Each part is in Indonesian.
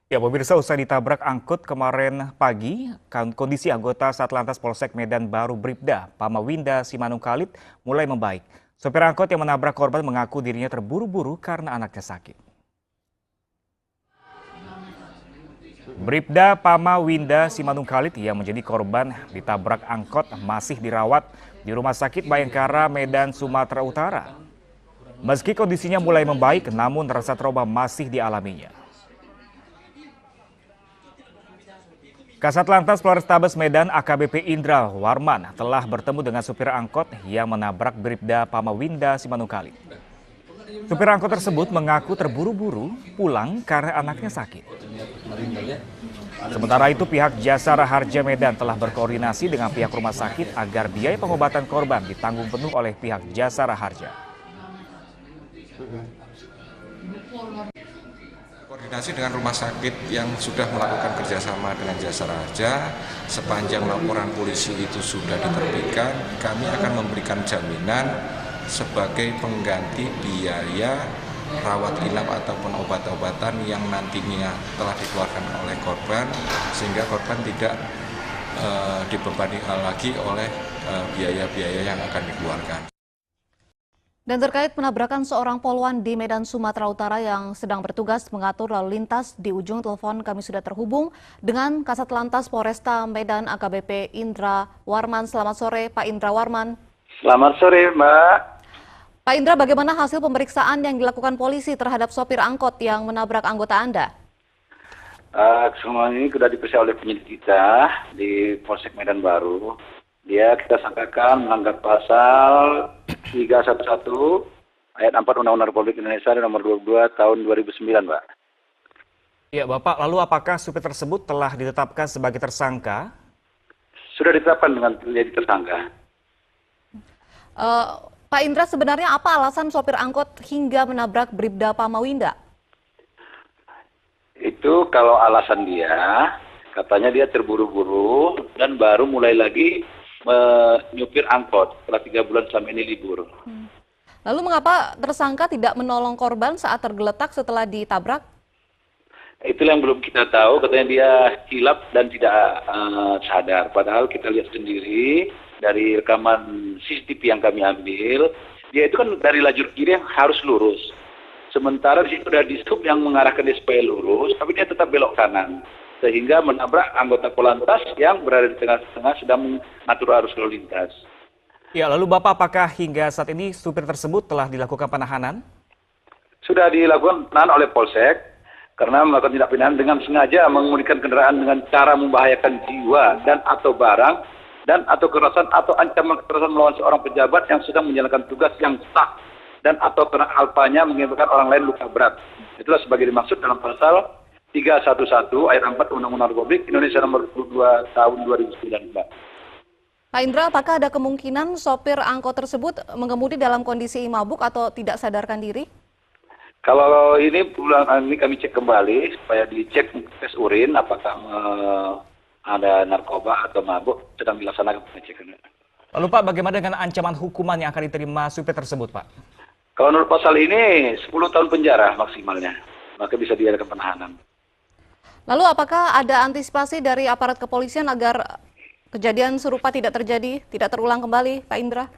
Ya, pemirsa, usai ditabrak angkut kemarin pagi, kondisi anggota Satlantas Polsek Medan Baru Bribda, Pamawinda Simanung Khalid mulai membaik. Sopir angkot yang menabrak korban mengaku dirinya terburu-buru karena anaknya sakit. Bribda Pamawinda Simanung Khalid yang menjadi korban ditabrak angkot masih dirawat di Rumah Sakit Bayangkara, Medan, Sumatera Utara. Meski kondisinya mulai membaik, namun rasa trauma masih dialaminya. Kasat Lantas Polrestabes Medan AKBP Indra Warman telah bertemu dengan supir angkot yang menabrak Bribda Pamawinda Simanung Khalid. Supir angkot tersebut mengaku terburu-buru pulang karena anaknya sakit. Sementara itu pihak Jasara Harja Medan telah berkoordinasi dengan pihak rumah sakit agar biaya pengobatan korban ditanggung penuh oleh pihak Jasara Harja. Koordinasi dengan rumah sakit yang sudah melakukan kerjasama dengan Jasara Harja, sepanjang laporan polisi itu sudah diterbitkan, kami akan memberikan jaminan sebagai pengganti biaya rawat inap ataupun obat-obatan yang nantinya telah dikeluarkan oleh korban, sehingga korban tidak dibebani lagi oleh biaya-biaya yang akan dikeluarkan. Dan terkait penabrakan seorang poluan di Medan, Sumatera Utara yang sedang bertugas mengatur lalu lintas, di ujung telepon kami sudah terhubung dengan Kasat Lantas Polresta Medan AKBP Indra Warman. Selamat sore, Pak Indra Warman. Selamat sore, Mbak. Pak Indra, bagaimana hasil pemeriksaan yang dilakukan polisi terhadap sopir angkot yang menabrak anggota Anda? Semua ini sudah diperiksa oleh penyidik kita di Polsek Medan Baru. Dia kita sangkakan melanggar pasal 311 ayat 4 Undang-Undang Republik Indonesia nomor 22 tahun 2009, Pak. Ya, Bapak, lalu apakah supir tersebut telah ditetapkan sebagai tersangka? Sudah ditetapkan dengan menjadi tersangka. Pak Indra, sebenarnya apa alasan sopir angkot hingga menabrak Bribda Pamawinda? Itu kalau alasan dia, katanya dia terburu-buru dan baru mulai lagi menyupir angkot setelah 3 bulan selama ini libur. Lalu mengapa tersangka tidak menolong korban saat tergeletak setelah ditabrak? Itulah yang belum kita tahu, katanya dia hilap dan tidak sadar. Padahal kita lihat sendiri dari rekaman CCTV yang kami ambil, dia itu kan dari lajur kiri yang harus lurus. Sementara di situ ada dishub yang mengarahkan dia supaya lurus, tapi dia tetap belok kanan. Sehingga menabrak anggota Polantas yang berada di tengah-tengah sedang mengatur arus lalu lintas. Ya, lalu Bapak, apakah hingga saat ini supir tersebut telah dilakukan penahanan? Sudah dilakukan penahanan oleh Polsek karena melakukan tindak pidana dengan sengaja mengemudikan kendaraan dengan cara membahayakan jiwa dan atau barang dan atau kekerasan atau ancaman kekerasan melawan seorang pejabat yang sedang menjalankan tugas yang sah dan atau karena alpanya mengakibatkan orang lain luka berat. Itulah sebagai dimaksud dalam pasal 311 ayat 4 Undang-Undang Republik Indonesia nomor 22 tahun 2009, Mbak. Pak Indra, apakah ada kemungkinan sopir angkot tersebut mengemudi dalam kondisi mabuk atau tidak sadarkan diri? Kalau ini bulan ini kami cek kembali supaya dicek tes urin apakah ada narkoba atau mabuk, sedang dilaksanakan pengecekan. Lalu Pak, bagaimana dengan ancaman hukuman yang akan diterima supir tersebut, Pak? Kalau menurut pasal ini 10 tahun penjara maksimalnya, maka bisa diadakan penahanan. Lalu apakah ada antisipasi dari aparat kepolisian agar kejadian serupa tidak terjadi, tidak terulang kembali, Pak Indra?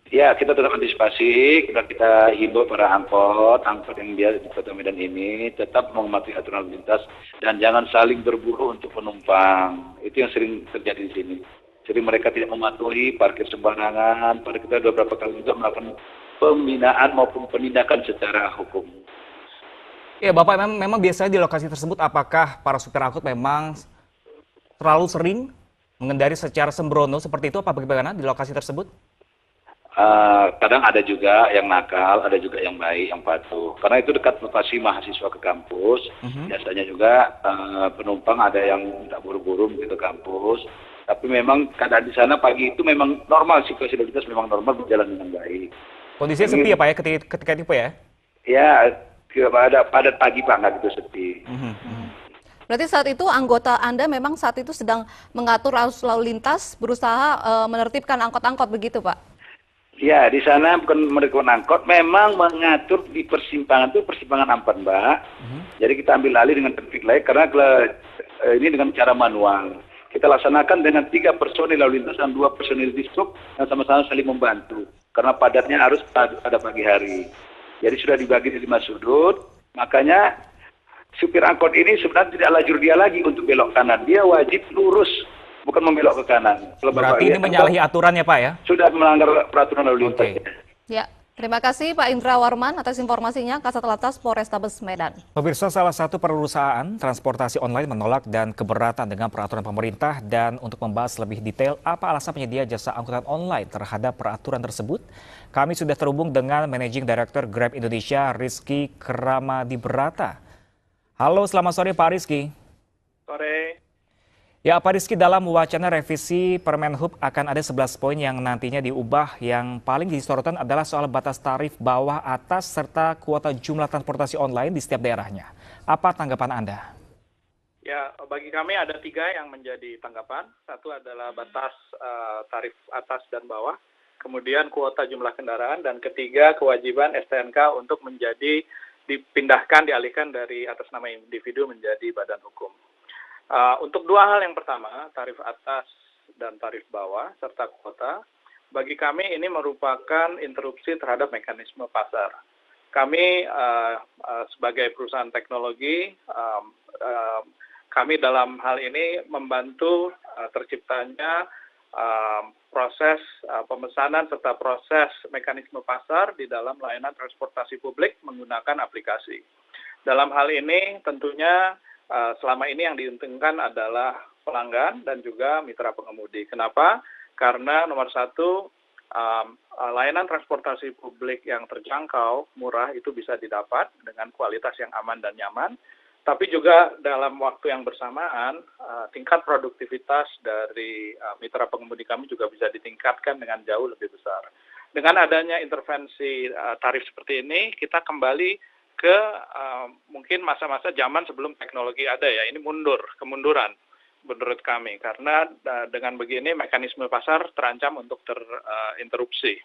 Ya, kita tetap antisipasi, kita himbau para angkot yang dia di Kota Medan ini tetap mematuhi aturan lalu lintas dan jangan saling berburu untuk penumpang. Itu yang sering terjadi di sini. Jadi mereka tidak mematuhi, parkir sembarangan. Pada kita beberapa kali juga melakukan pembinaan maupun penindakan secara hukum. Ya, Bapak, memang biasanya di lokasi tersebut apakah para supir angkut memang terlalu sering mengendari secara sembrono seperti itu, apa bagaimana di lokasi tersebut? Kadang ada juga yang nakal, ada juga yang baik, yang patuh. Karena itu dekat lokasi mahasiswa ke kampus. Biasanya juga penumpang ada yang minta buru-buru begitu ke kampus. Tapi memang keadaan di sana pagi itu memang normal, situasi lalu lintas memang normal, berjalan dengan baik. Kondisinya sepi ya, Pak, ya, ketika itu, ya? Ya, ada padat pagi, Pak, nggak gitu sepi. Berarti saat itu anggota Anda memang saat itu sedang mengatur arus lalu lintas, berusaha menertibkan angkot-angkot begitu, Pak? Ya, di sana bukan merekrut angkot, memang mengatur di persimpangan itu persimpangan Ampad, Mbak. Jadi kita ambil alih dengan traffic light karena ini dengan cara manual. Kita laksanakan dengan 3 personil lalu lintas dan 2 personil dishub yang sama-sama saling membantu. Karena padatnya harus pada pagi hari. Jadi sudah dibagi di 5 sudut, makanya supir angkot ini sebenarnya tidak lajur dia lagi untuk belok kanan. Dia wajib lurus, bukan membelok ke kanan. Kalau Berarti ini menyalahi aturan ya Pak ya? sudah melanggar peraturan lalu lintas. Oke. Ya, terima kasih Pak Indra Warman atas informasinya, Kasat Lantas Polrestabes Medan. Pemirsa, salah satu perusahaan transportasi online menolak dan keberatan dengan peraturan pemerintah, dan untuk membahas lebih detail apa alasan penyedia jasa angkutan online terhadap peraturan tersebut, kami sudah terhubung dengan Managing Director Grab Indonesia, Rizky Kramadibrata. Halo, selamat sore Pak Rizky. Sore. Ya Pak Rizky, dalam wacana revisi Permen Hub akan ada 11 poin yang nantinya diubah. Yang paling disorotan adalah soal batas tarif bawah atas serta kuota jumlah transportasi online di setiap daerahnya. Apa tanggapan Anda? Ya, bagi kami ada 3 yang menjadi tanggapan. Satu adalah batas tarif atas dan bawah, kemudian kuota jumlah kendaraan, dan ketiga kewajiban STNK untuk dialihkan dari atas nama individu menjadi badan hukum. Untuk 2 hal yang pertama, tarif atas dan tarif bawah serta kuota, bagi kami ini merupakan interupsi terhadap mekanisme pasar. Kami sebagai perusahaan teknologi, kami dalam hal ini membantu terciptanya proses pemesanan serta proses mekanisme pasar di dalam layanan transportasi publik menggunakan aplikasi. Dalam hal ini tentunya selama ini yang diuntungkan adalah pelanggan dan juga mitra pengemudi. Kenapa? Karena nomor 1, layanan transportasi publik yang terjangkau, murah itu bisa didapat dengan kualitas yang aman dan nyaman. Tapi juga dalam waktu yang bersamaan, tingkat produktivitas dari mitra pengemudi kami juga bisa ditingkatkan dengan jauh lebih besar. Dengan adanya intervensi tarif seperti ini, kita kembali ke mungkin masa-masa zaman sebelum teknologi ada ya. Ini kemunduran menurut kami. Karena dengan begini mekanisme pasar terancam untuk terinterupsi.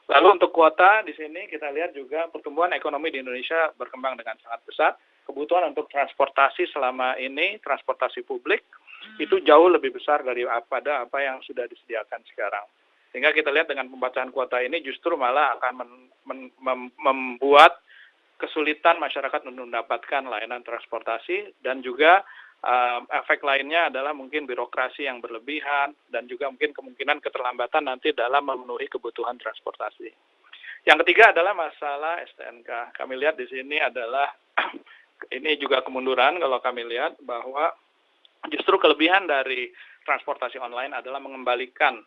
Lalu untuk kuota di sini kita lihat juga pertumbuhan ekonomi di Indonesia berkembang dengan sangat pesat. Kebutuhan untuk transportasi selama ini, transportasi publik, itu jauh lebih besar daripada apa yang sudah disediakan sekarang. Sehingga kita lihat dengan pembatasan kuota ini justru malah akan membuat kesulitan masyarakat untuk mendapatkan layanan transportasi, dan juga efek lainnya adalah mungkin birokrasi yang berlebihan dan juga mungkin kemungkinan keterlambatan nanti dalam memenuhi kebutuhan transportasi. Yang ketiga adalah masalah STNK. Kami lihat di sini adalah ini juga kemunduran kalau kami lihat bahwa justru kelebihan dari transportasi online adalah mengembalikan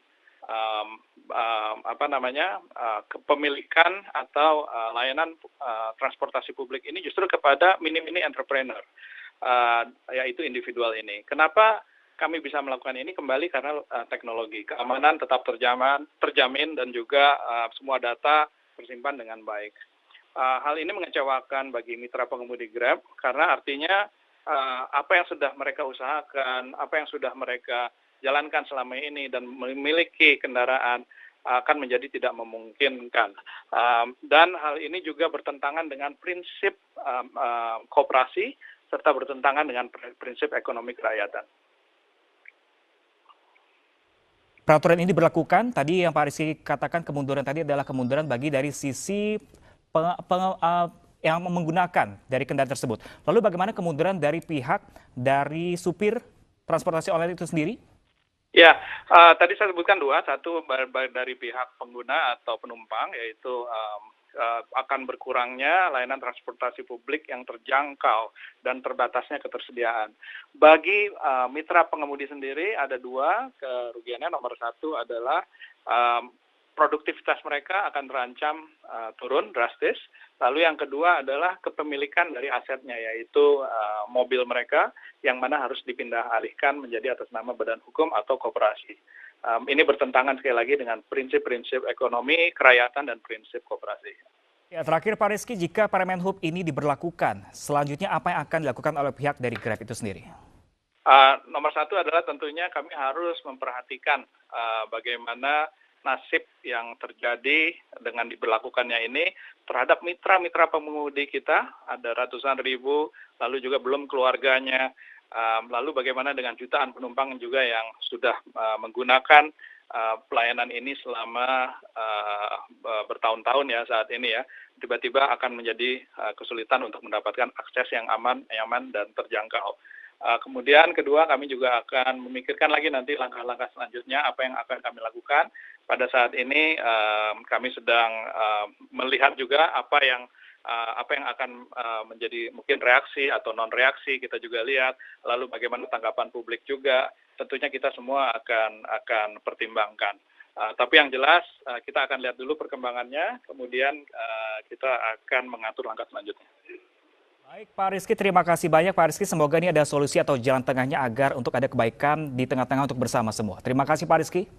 kepemilikan atau layanan transportasi publik ini justru kepada mini-mini entrepreneur, yaitu individual ini. Kenapa kami bisa melakukan ini? Kembali karena teknologi, keamanan tetap terjamin dan juga semua data tersimpan dengan baik. Hal ini mengecewakan bagi mitra pengemudi Grab karena artinya apa yang sudah mereka usahakan, apa yang sudah mereka jalankan selama ini dan memiliki kendaraan akan menjadi tidak memungkinkan. Dan hal ini juga bertentangan dengan prinsip koperasi serta bertentangan dengan prinsip ekonomi kerakyatan. Peraturan ini diberlakukan, tadi yang Pak Rizky katakan kemunduran tadi adalah kemunduran bagi dari sisi yang menggunakan dari kendaraan tersebut. Lalu bagaimana kemunduran dari pihak dari supir transportasi online itu sendiri? Ya, tadi saya sebutkan 2, satu dari pihak pengguna atau penumpang, yaitu akan berkurangnya layanan transportasi publik yang terjangkau dan terbatasnya ketersediaan. Bagi mitra pengemudi sendiri ada 2 kerugiannya. Nomor 1 adalah produktivitas mereka akan terancam turun drastis. Lalu yang kedua adalah kepemilikan dari asetnya, yaitu mobil mereka yang mana harus dipindah alihkan menjadi atas nama badan hukum atau koperasi. Ini bertentangan sekali lagi dengan prinsip-prinsip ekonomi, kerakyatan, dan prinsip koperasi. Ya, terakhir Pak Rizky, jika Permen Hub ini diberlakukan, selanjutnya apa yang akan dilakukan oleh pihak dari Grab itu sendiri? Nomor 1 adalah tentunya kami harus memperhatikan bagaimana nasib yang terjadi dengan diberlakukannya ini terhadap mitra-mitra pengemudi kita, ada ratusan ribu, lalu juga belum keluarganya, lalu bagaimana dengan jutaan penumpang juga yang sudah menggunakan pelayanan ini selama bertahun-tahun ya saat ini ya, tiba-tiba akan menjadi kesulitan untuk mendapatkan akses yang aman, nyaman, dan terjangkau. Kemudian kedua, kami juga akan memikirkan lagi nanti langkah-langkah selanjutnya apa yang akan kami lakukan. Pada saat ini kami sedang melihat juga apa yang akan menjadi mungkin reaksi atau non reaksi, kita juga lihat, lalu bagaimana tanggapan publik juga, tentunya kita semua akan pertimbangkan. Tapi yang jelas kita akan lihat dulu perkembangannya, kemudian kita akan mengatur langkah selanjutnya. Baik Pak Rizky, terima kasih banyak Pak Rizky. Semoga ini ada solusi atau jalan tengahnya agar untuk ada kebaikan di tengah-tengah untuk bersama semua. Terima kasih Pak Rizky.